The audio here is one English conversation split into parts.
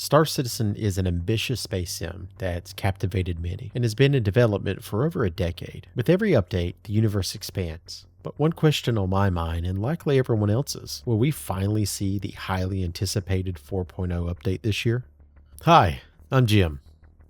StarCitizen is an ambitious space sim that's captivated many and has been in development for over a decade. With every update, the universe expands. But one question on my mind, and likely everyone else's, will we finally see the highly anticipated 4.0 update this year? Hi, I'm Jim,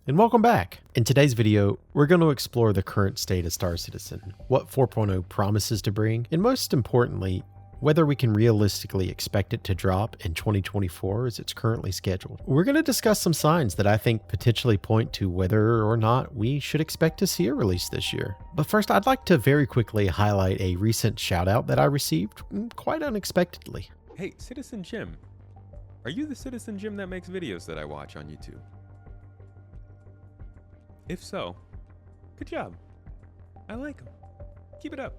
and welcome back. In today's video, we're going to explore the current state of StarCitizen, what 4.0 promises to bring, and most importantly, whether we can realistically expect it to drop in 2024 as it's currently scheduled. We're going to discuss some signs that I think potentially point to whether or not we should expect to see a release this year. But first, I'd like to very quickly highlight a recent shout out that I received quite unexpectedly. Hey, Citizen Jim. Are you the Citizen Jim that makes videos that I watch on YouTube? If so, good job. I like them. Keep it up.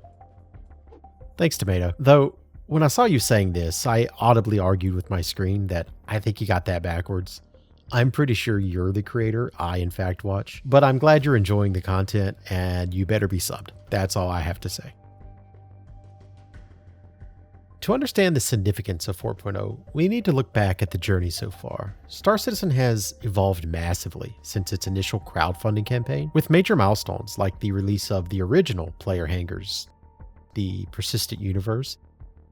Thanks, Tomato. Though, when I saw you saying this, I audibly argued with my screen that I think you got that backwards. I'm pretty sure you're the creator I in fact watch, but I'm glad you're enjoying the content and you better be subbed. That's all I have to say. To understand the significance of 4.0, we need to look back at the journey so far. StarCitizen has evolved massively since its initial crowdfunding campaign, with major milestones like the release of the original player hangars, the persistent universe,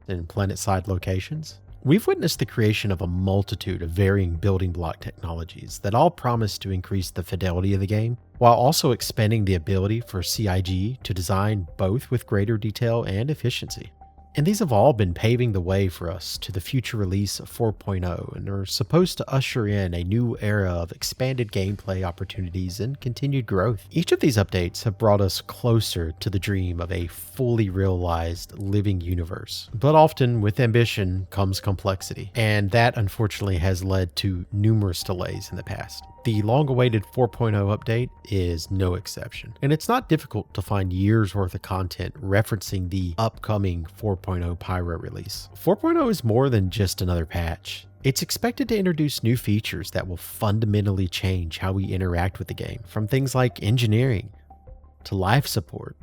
and planet-side locations. We've witnessed the creation of a multitude of varying building block technologies that all promise to increase the fidelity of the game, while also expanding the ability for CIG to design both with greater detail and efficiency. And these have all been paving the way for us to the future release of 4.0 and are supposed to usher in a new era of expanded gameplay opportunities and continued growth. Each of these updates have brought us closer to the dream of a fully realized living universe. But often with ambition comes complexity, and that unfortunately has led to numerous delays in the past. The long-awaited 4.0 update is no exception, and it's not difficult to find years worth of content referencing the upcoming 4.0 Pyro release. 4.0 is more than just another patch. It's expected to introduce new features that will fundamentally change how we interact with the game, from things like engineering, to life support,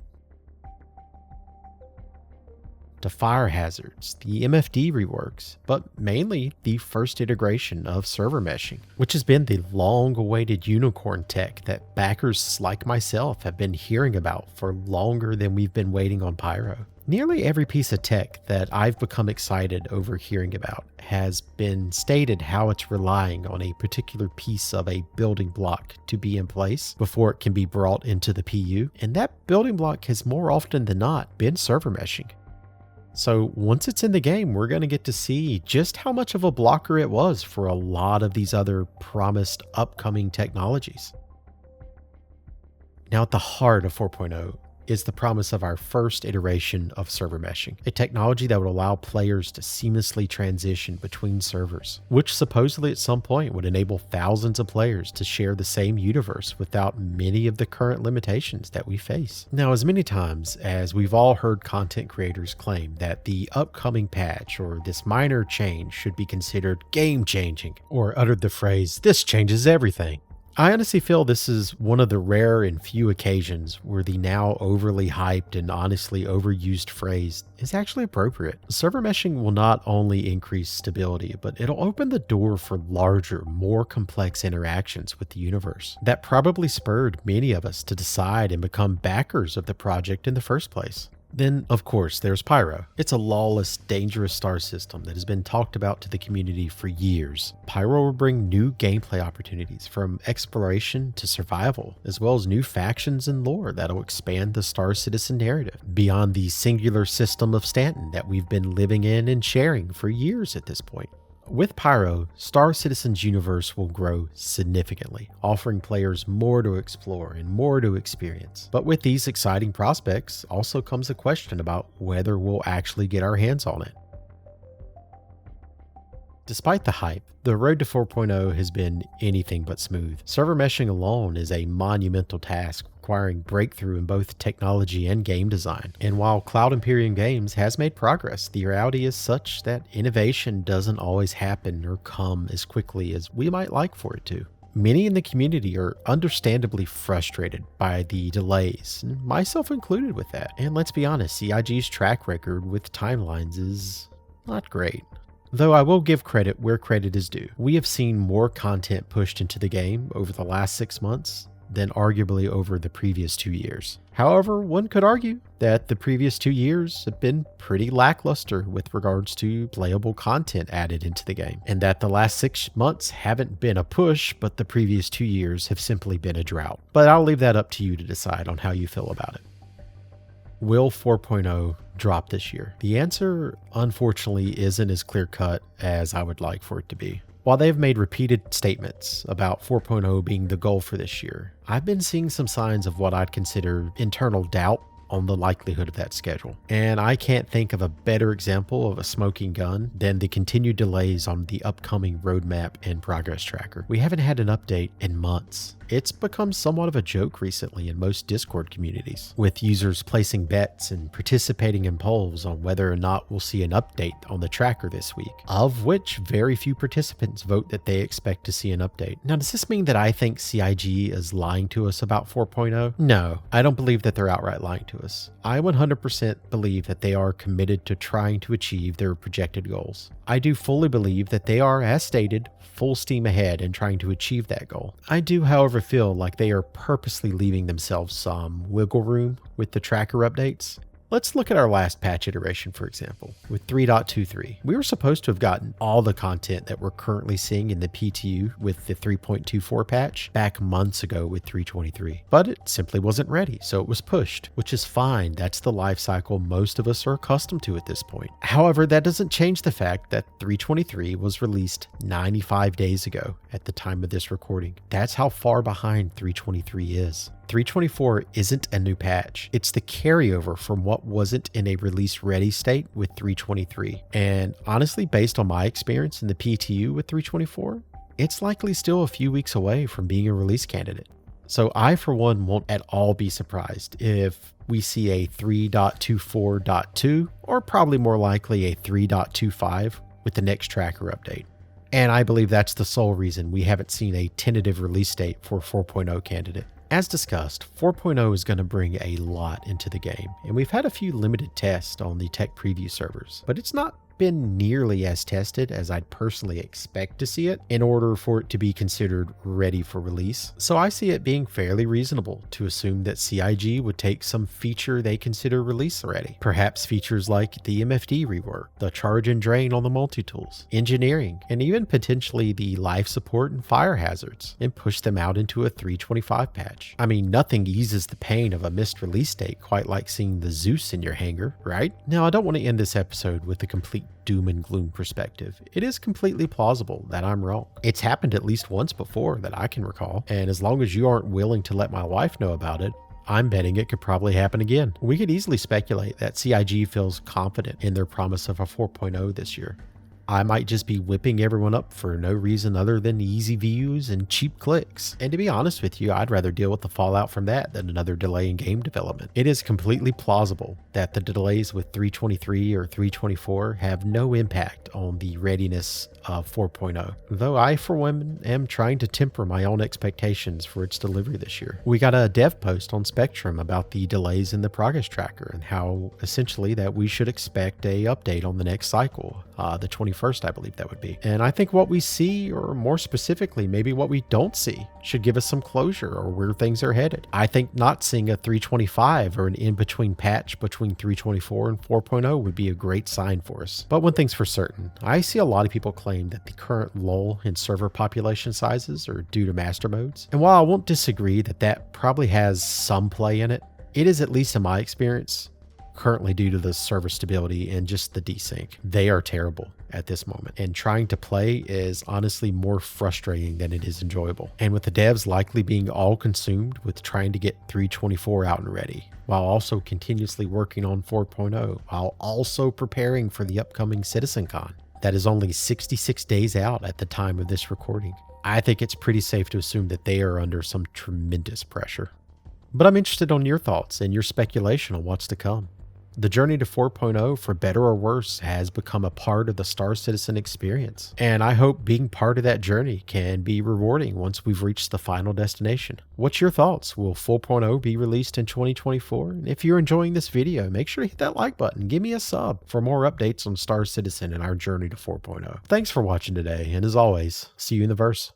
to fire hazards, the MFD reworks, but mainly the first integration of server meshing, which has been the long-awaited unicorn tech that backers like myself have been hearing about for longer than we've been waiting on Pyro. Nearly every piece of tech that I've become excited over hearing about has been stated how it's relying on a particular piece of a building block to be in place before it can be brought into the PU, and that building block has more often than not been server meshing. So once it's in the game, we're going to get to see just how much of a blocker it was for a lot of these other promised upcoming technologies. Now at the heart of 4.0 is the promise of our first iteration of server meshing, a technology that would allow players to seamlessly transition between servers, which supposedly at some point would enable thousands of players to share the same universe without many of the current limitations that we face. Now, as many times as we've all heard content creators claim that the upcoming patch or this minor change should be considered game-changing, or uttered the phrase, "this changes everything," I honestly feel this is one of the rare and few occasions where the now overly hyped and honestly overused phrase is actually appropriate. Server meshing will not only increase stability, but it'll open the door for larger, more complex interactions with the universe that probably spurred many of us to decide and become backers of the project in the first place. Then, of course, there's Pyro. It's a lawless, dangerous star system that has been talked about to the community for years. Pyro will bring new gameplay opportunities from exploration to survival, as well as new factions and lore that'll expand the StarCitizen narrative beyond the singular system of Stanton that we've been living in and sharing for years at this point. With Pyro, StarCitizen's universe will grow significantly, offering players more to explore and more to experience. But with these exciting prospects also comes a question about whether we'll actually get our hands on it. Despite the hype, the road to 4.0 has been anything but smooth. Server meshing alone is a monumental task, requiring breakthrough in both technology and game design. And while Cloud Imperium Games has made progress, the reality is such that innovation doesn't always happen or come as quickly as we might like for it to. Many in the community are understandably frustrated by the delays, myself included with that. And let's be honest, CIG's track record with timelines is not great. Though I will give credit where credit is due. We have seen more content pushed into the game over the last 6 months than arguably over the previous 2 years. However, one could argue that the previous 2 years have been pretty lackluster with regards to playable content added into the game, and that the last 6 months haven't been a push, but the previous 2 years have simply been a drought. But I'll leave that up to you to decide on how you feel about it. Will 4.0 drop this year? The answer, unfortunately, isn't as clear-cut as I would like for it to be. While they've made repeated statements about 4.0 being the goal for this year, I've been seeing some signs of what I'd consider internal doubt on the likelihood of that schedule. And I can't think of a better example of a smoking gun than the continued delays on the upcoming roadmap and progress tracker. We haven't had an update in months. It's become somewhat of a joke recently in most Discord communities, with users placing bets and participating in polls on whether or not we'll see an update on the tracker this week, of which very few participants vote that they expect to see an update. Now, does this mean that I think CIG is lying to us about 4.0? No, I don't believe that they're outright lying to us. I 100% believe that they are committed to trying to achieve their projected goals. I do fully believe that they are, as stated, full steam ahead in trying to achieve that goal. I do, however, feel like they are purposely leaving themselves some wiggle room with the tracker updates. Let's look at our last patch iteration, for example, with 3.23. We were supposed to have gotten all the content that we're currently seeing in the PTU with the 3.24 patch back months ago with 3.23, but it simply wasn't ready, so it was pushed, which is fine. That's the life cycle most of us are accustomed to at this point. However, that doesn't change the fact that 3.23 was released 95 days ago at the time of this recording. That's how far behind 3.23 is. 3.24 isn't a new patch. It's the carryover from what wasn't in a release ready state with 3.23. And honestly, based on my experience in the PTU with 3.24, it's likely still a few weeks away from being a release candidate. So I, for one, won't at all be surprised if we see a 3.24.2 or probably more likely a 3.25 with the next tracker update. And I believe that's the sole reason we haven't seen a tentative release date for 4.0 candidate. As discussed, 4.0 is going to bring a lot into the game, and we've had a few limited tests on the tech preview servers, but it's not been nearly as tested as I'd personally expect to see it in order for it to be considered ready for release. So I see it being fairly reasonable to assume that CIG would take some feature they consider release ready. Perhaps features like the MFD rework, the charge and drain on the multi-tools, engineering, and even potentially the life support and fire hazards, and push them out into a 3.25 patch. I mean, nothing eases the pain of a missed release date quite like seeing the Zeus in your hangar, right? Now, I don't want to end this episode with a complete doom and gloom perspective. It is completely plausible that I'm wrong. It's happened at least once before that I can recall, and as long as you aren't willing to let my wife know about it, I'm betting it could probably happen again. We could easily speculate that CIG feels confident in their promise of a 4.0 this year. I might just be whipping everyone up for no reason other than easy views and cheap clicks. And to be honest with you, I'd rather deal with the fallout from that than another delay in game development. It is completely plausible that the delays with 3.23 or 3.24 have no impact on the readiness of 4.0, though I, for one, am trying to temper my own expectations for its delivery this year. We got a dev post on Spectrum about the delays in the progress tracker and how essentially that we should expect a update on the next cycle, the 21st, I believe that would be. And I think what we see, or more specifically, maybe what we don't see, should give us some closure or where things are headed. I think not seeing a 3.25 or an in-between patch between 3.24 and 4.0 would be a great sign for us. But one thing's for certain, I see a lot of people claim that the current lull in server population sizes are due to master modes. And while I won't disagree that that probably has some play in it, it is, at least in my experience, currently due to the server stability and just the desync. They are terrible at this moment, and trying to play is honestly more frustrating than it is enjoyable. And with the devs likely being all consumed with trying to get 3.24 out and ready, while also continuously working on 4.0, while also preparing for the upcoming CitizenCon, that is only 66 days out at the time of this recording, I think it's pretty safe to assume that they are under some tremendous pressure. But I'm interested on your thoughts and your speculation on what's to come. The journey to 4.0, for better or worse, has become a part of the Star Citizen experience. And I hope being part of that journey can be rewarding once we've reached the final destination. What's your thoughts? Will 4.0 be released in 2024? And if you're enjoying this video, make sure to hit that like button. Give me a sub for more updates on Star Citizen and our journey to 4.0. Thanks for watching today, and as always, see you in the verse.